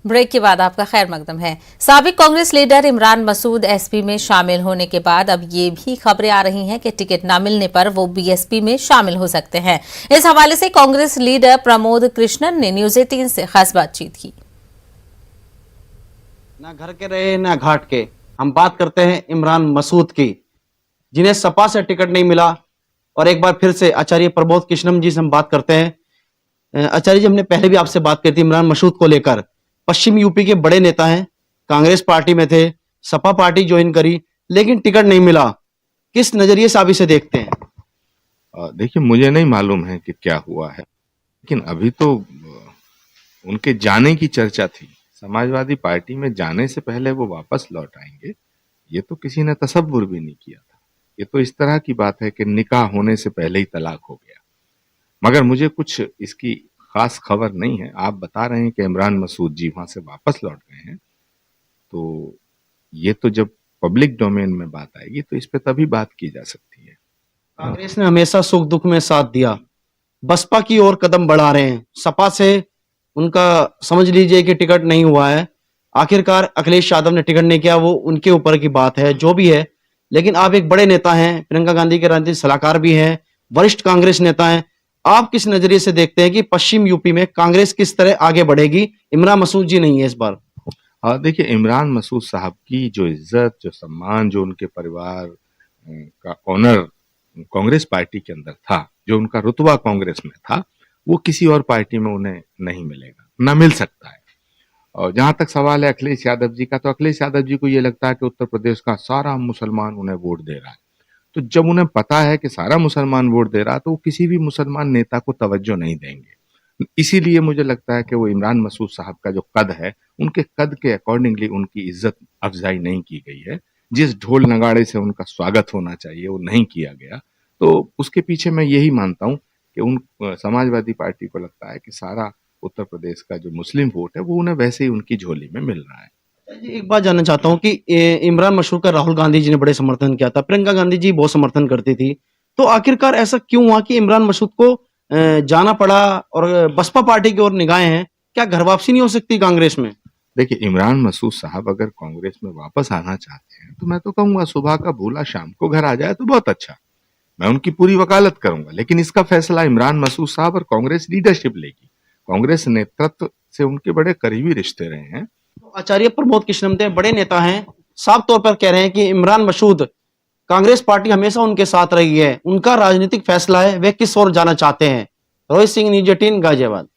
Break के बाद आपका खैर मकदम है। साबिक कांग्रेस लीडर इमरान मसूद एसपी में शामिल होने के बाद अब ये भी खबरें आ रही हैं कि टिकट न मिलने पर वो बीएसपी में शामिल हो सकते हैं। इस हवाले से कांग्रेस लीडर प्रमोद कृष्णन ने न्यूज 18 से खास बातचीत की। ना घर के रहे ना घाट के, हम बात करते हैं इमरान मसूद की, जिन्हें सपा से टिकट नहीं मिला। और एक बार फिर से आचार्य प्रमोद कृष्णन जी से हम बात करते हैं। आचार्य जी, हमने पहले भी आपसे बात की थी इमरान मसूद को लेकर। पश्चिम यूपी के बड़े नेता हैं, कांग्रेस पार्टी में थे, सपा पार्टी ज्वाइन करी, लेकिन टिकट नहीं मिला। किस नजरिए से आप इसे देखते हैं? देखिए, मुझे नहीं मालूम है कि क्या हुआ है, लेकिन अभी तो उनके जाने की चर्चा थी। समाजवादी पार्टी में जाने से पहले वो वापस लौट आएंगे, ये तो किसी ने तसव्वुर भी नहीं किया था। ये तो इस तरह की बात है कि निकाह होने से पहले ही तलाक हो गया। मगर मुझे कुछ इसकी खास खबर नहीं है। आप बता रहे हैं कि इमरान मसूद जी वहां से वापस लौट गए हैं, तो ये तो जब पब्लिक डोमेन में बात आएगी तो इस पे तभी बात की जा सकती है। कांग्रेस ने हमेशा सुख दुख में साथ दिया, बसपा की ओर कदम बढ़ा रहे हैं। सपा से उनका समझ लीजिए कि टिकट नहीं हुआ है। आखिरकार अखिलेश यादव ने टिकट नहीं किया, वो उनके ऊपर की बात है, जो भी है। लेकिन आप एक बड़े नेता हैं, प्रियंका गांधी के राजनीतिक सलाहकार भी हैं, वरिष्ठ कांग्रेस नेता हैं। आप किस नजरिए से देखते हैं कि पश्चिम यूपी में कांग्रेस किस तरह आगे बढ़ेगी? इमरान मसूद जी नहीं है इस बार। देखिए, इमरान मसूद साहब की जो इज्जत, जो सम्मान, जो उनके परिवार का ऑनर कांग्रेस पार्टी के अंदर था, जो उनका रुतबा कांग्रेस में था, वो किसी और पार्टी में उन्हें नहीं मिलेगा, ना मिल सकता है। और जहां तक सवाल है अखिलेश यादव जी का, तो अखिलेश यादव जी को ये लगता है कि उत्तर प्रदेश का सारा मुसलमान उन्हें वोट दे रहा है। तो जब उन्हें पता है कि सारा मुसलमान वोट दे रहा है, तो वो किसी भी मुसलमान नेता को तवज्जो नहीं देंगे। इसीलिए मुझे लगता है कि वो इमरान मसूद साहब का जो कद है, उनके कद के अकॉर्डिंगली उनकी इज्जत अफजाई नहीं की गई है। जिस ढोल नगाड़े से उनका स्वागत होना चाहिए वो नहीं किया गया। तो उसके पीछे मैं यही मानता हूँ कि उन समाजवादी पार्टी को लगता है कि सारा उत्तर प्रदेश का जो मुस्लिम वोट है वो उन्हें वैसे ही उनकी झोली में मिल रहा है। एक बात जानना चाहता हूँ कि इमरान मसूद का राहुल गांधी जी ने बड़े समर्थन किया था, प्रियंका गांधी जी बहुत समर्थन करती थी। तो आखिरकार ऐसा क्यों हुआ कि इमरान मसूद को जाना पड़ा और बसपा पार्टी की ओर निगाहें हैं? क्या घर वापसी नहीं हो सकती कांग्रेस में? देखिए, इमरान मसूद साहब अगर कांग्रेस में वापस आना चाहते हैं तो मैं तो कहूंगा सुबह का भूला शाम को घर आ जाए तो बहुत अच्छा। मैं उनकी पूरी वकालत करूंगा, लेकिन इसका फैसला इमरान मसूद साहब और कांग्रेस लीडरशिप लेगी। कांग्रेस नेतृत्व से उनके बड़े करीबी रिश्ते रहे हैं। आचार्य प्रमोद कृष्णन बड़े नेता हैं, साफ तौर पर कह रहे हैं कि इमरान मसूद, कांग्रेस पार्टी हमेशा उनके साथ रही है, उनका राजनीतिक फैसला है वे किस ओर जाना चाहते हैं। रोहित सिंह, न्यूज़ 18, गाजियाबाद।